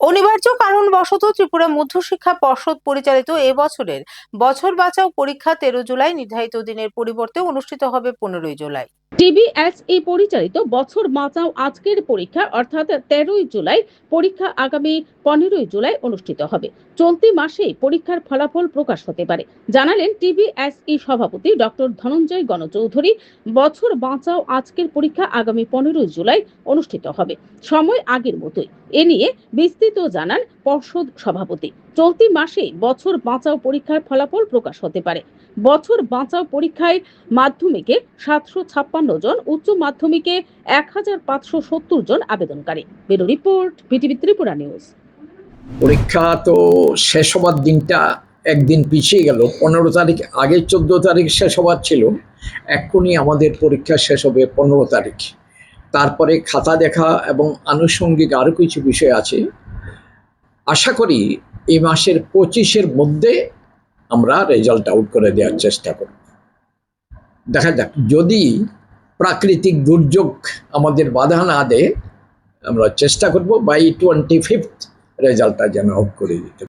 অনিবার্য কারণবশত ত্রিপুরা মধ্যশিক্ষা পর্ষদ পরিচালিত এবছরের বছর বাঁচাও পরীক্ষা 13 জুলাই নির্ধারিত দিনের পরিবর্তে অনুষ্ঠিত হবে 15 জুলাই। টিবিএসই পরিচালিত বছর বাঁচাও আজকের পরীক্ষা অর্থাৎ 13 জুলাই পরীক্ষা আগামী 15 জুলাই অনুষ্ঠিত হবে। চলতি মাসেই পরীক্ষার ফলাফল প্রকাশ হতে পারে, জানালেন টিবিএসই সভাপতি ডক্টর ধনঞ্জয় গণচৌধুরী। বছর বাঁচাও আজকের পরীক্ষা আগামী 15 জুলাই অনুষ্ঠিত হবে, সময় আগের মতোই। এ নিয়ে বিস্তৃত জানান পর্ষদ সভাপতি। চলতি মাসেই বছর বাঁচাও পরীক্ষার ফলাফল প্রকাশ হতে পারে। বছর বাঁচাও পরীক্ষায় মাধ্যমিকে 756 জন, উচ্চ মাধ্যমিকে 1570 জন আবেদনকারী। Bureau report, BTV Tripura news. পরীক্ষা তো শেষ হবার দিনটা একদিন পিছিয়ে গেল, 15 তারিখ, আগে 14 তারিখ শেষ হবার ছিল, এখনই আমাদের পরীক্ষা শেষ হবে 15 তারিখ। তারপরে খাতা দেখা এবং আনুষঙ্গিক আরও কিছু বিষয় আছে। আশা করি এই মাসের 25-এর মধ্যে আমরা রেজাল্ট আউট করে দেওয়ার চেষ্টা করব। দেখা যাক, যদি প্রাকৃতিক দুর্যোগ আমাদের বাধা না দেয়, আমরা চেষ্টা করব বাই 25th রেজাল্টটা যেন আউট করে দিতে।